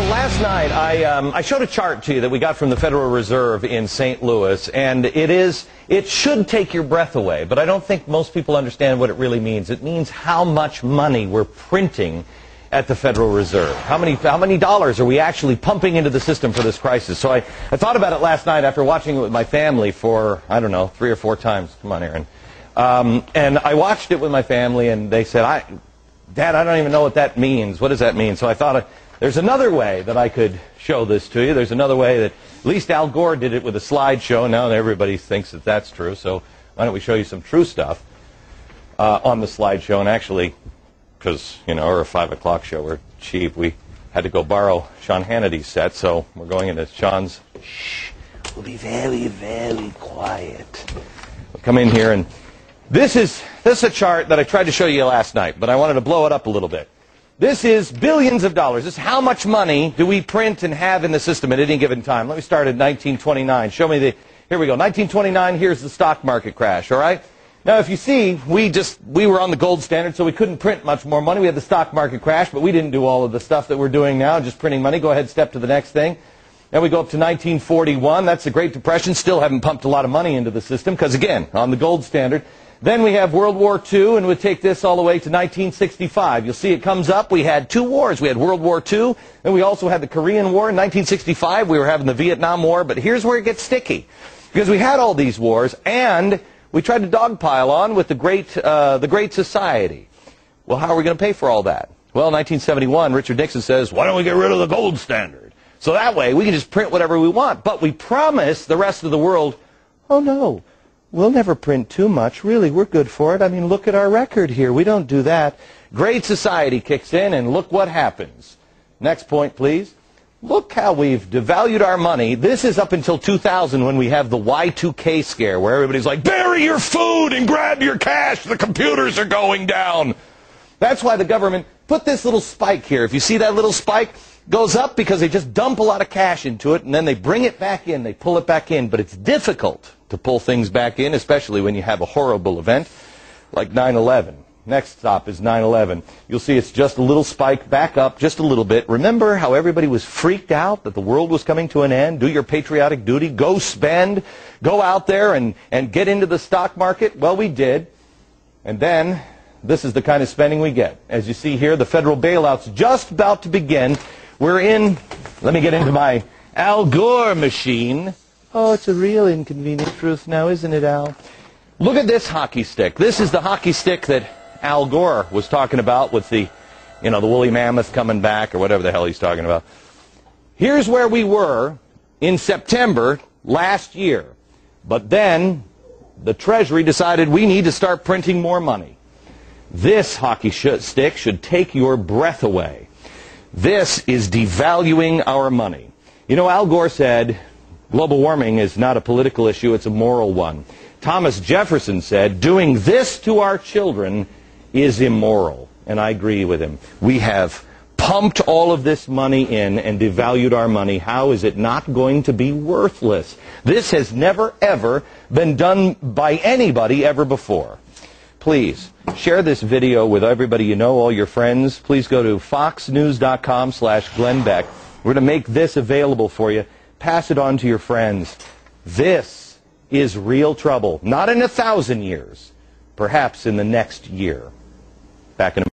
last night I showed a chart to you that we got from the Federal Reserve in St. Louis, and it should take your breath away, but I don't think most people understand what it really means. It means how much money we're printing at the Federal Reserve. How many dollars are we actually pumping into the system for this crisis? So I thought about it last night after watching it with my family for, I don't know, 3 or 4 times. Come on, Aaron. And I watched it with my family, and they said, Dad, I don't even know what that means. What does that mean? So I thought, there's another way that I could show this to you. There's another way that at least Al Gore did it with a slideshow. Now everybody thinks that that's true. So why don't we show you some true stuff on the slideshow? And actually, because, you know, we're a 5 o'clock show, we're cheap, we had to go borrow Sean Hannity's set. So we're going into Sean's. Shh, we'll be very, very quiet. We'll come in here, and this is a chart that I tried to show you last night, but I wanted to blow it up a little bit. This is billions of dollars. This is how much money do we print and have in the system at any given time. Let me start at 1929. Show me here we go. 1929, here's the stock market crash, all right? Now, if you see, we were on the gold standard, so we couldn't print much more money. We had the stock market crash, but we didn't do all of the stuff that we're doing now, just printing money. Go ahead, step to the next thing. Then we go up to 1941. That's the Great Depression. Still haven't pumped a lot of money into the system because, again, on the gold standard. Then we have World War II, and we'll take this all the way to 1965. You'll see it comes up. We had 2 wars. We had World War II, and we also had the Korean War. In 1965, we were having the Vietnam War, but here's where it gets sticky. Because we had all these wars, and we tried to dogpile on with the Great Society. Well, how are we going to pay for all that? Well, in 1971, Richard Nixon says, why don't we get rid of the gold standard? So that way, we can just print whatever we want. But we promise the rest of the world, oh, no. We'll never print too much. Really, we're good for it. I mean, look at our record here. We don't do that. Great Society kicks in, and look what happens. Next point, please. Look how we've devalued our money. This is up until 2000 when we have the Y2K scare, where everybody's like, bury your food and grab your cash. The computers are going down. That's why the government put this little spike here. If you see that little spike, goes up because they just dump a lot of cash into it, and then they bring it back in. They pull it back in. But it's difficult to pull things back in, especially when you have a horrible event like 9/11. Next stop is 9/11. You'll see it's just a little spike back up just a little bit. Remember how everybody was freaked out that the world was coming to an end? Do your patriotic duty. Go spend. Go out there and get into the stock market. Well, we did. And then this is the kind of spending we get. As you see here, the federal bailout's just about to begin. We're in, let me get into my Al Gore machine. Oh, it's a real inconvenient truth now, isn't it, Al? Look at this hockey stick. This is the hockey stick that Al Gore was talking about with the woolly mammoth coming back or whatever the hell he's talking about. Here's where we were in September last year. But then the Treasury decided we need to start printing more money. This hockey stick should take your breath away. This is devaluing our money. You know, Al Gore said, global warming is not a political issue, it's a moral one. Thomas Jefferson said, doing this to our children is immoral. And I agree with him. We have pumped all of this money in and devalued our money. How is it not going to be worthless? This has never, ever been done by anybody ever before. Please, share this video with everybody you know, all your friends. Please go to foxnews.com/Glenn Beck. We're going to make this available for you. Pass it on to your friends. This is real trouble. Not in 1,000 years. Perhaps in the next year. Back in a